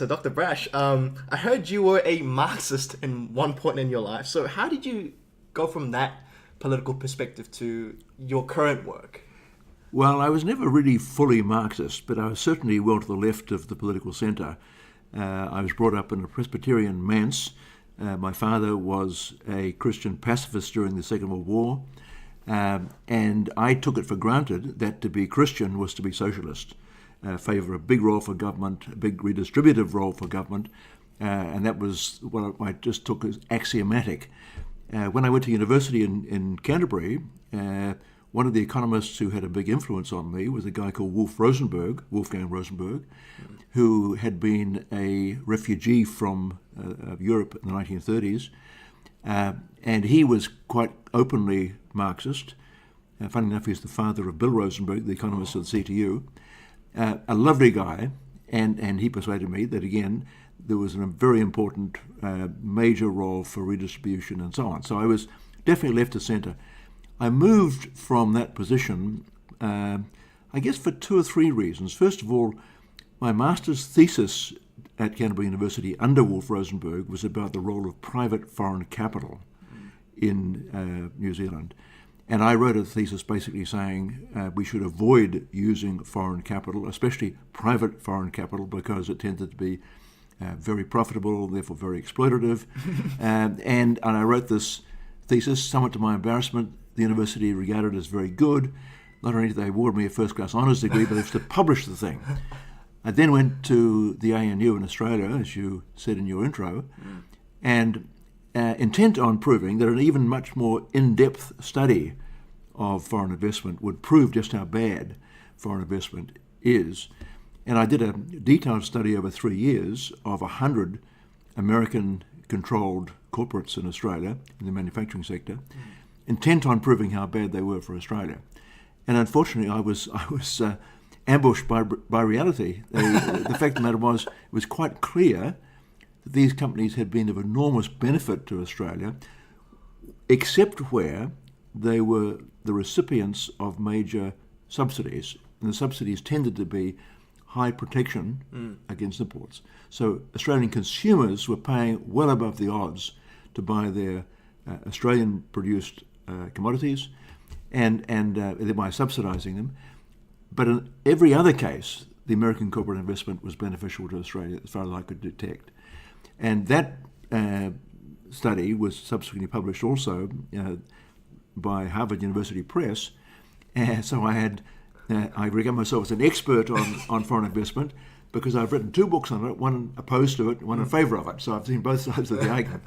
So, Dr. Brash, I heard you were a Marxist in one point in your life. So how did you go from that political perspective to your current work? Well, I was never really fully Marxist, but I was certainly well to the left of the political centre. I was brought up in a Presbyterian manse. My father was a Christian pacifist during the Second World War, and I took it for granted that to be Christian was to be socialist, favour a big role for government, a big redistributive role for government, and that was what I just took as axiomatic. When I went to university in Canterbury, one of the economists who had a big influence on me was a guy called Wolfgang Rosenberg, who had been a refugee from Europe in the 1930s, and he was quite openly Marxist. Funny enough, he's the father of Bill Rosenberg, the economist of the CTU. A lovely guy, and he persuaded me that, again, there was a very important major role for redistribution and so on. So I was definitely left of centre. I moved from that position, I guess, for two or three reasons. First of all, my master's thesis at Canterbury University under Wolf Rosenberg was about the role of private foreign capital in New Zealand. And I wrote a thesis basically saying we should avoid using foreign capital, especially private foreign capital, because it tended to be very profitable, therefore very exploitative. And I wrote this thesis, somewhat to my embarrassment. The university regarded it as very good. Not only did they award me a first-class honours degree, but they used to publish the thing. I then went to the ANU in Australia, as you said in your intro, and intent on proving that an even much more in-depth study of foreign investment would prove just how bad foreign investment is. And I did a detailed study over 3 years of 100 American-controlled corporates in Australia in the manufacturing sector, intent on proving how bad they were for Australia. And unfortunately, I was ambushed by reality. The fact of the matter was, it was quite clear that these companies had been of enormous benefit to Australia, except where they were the recipients of major subsidies. And the subsidies tended to be high protection against imports. So Australian consumers were paying well above the odds to buy their Australian-produced commodities, and thereby subsidising them. But in every other case, the American corporate investment was beneficial to Australia, as far as I could detect. And that study was subsequently published also by Harvard University Press. And so I regard myself as an expert on foreign investment because I've written 2 books on it, one opposed to it, one in favour of it. So I've seen both sides of the argument.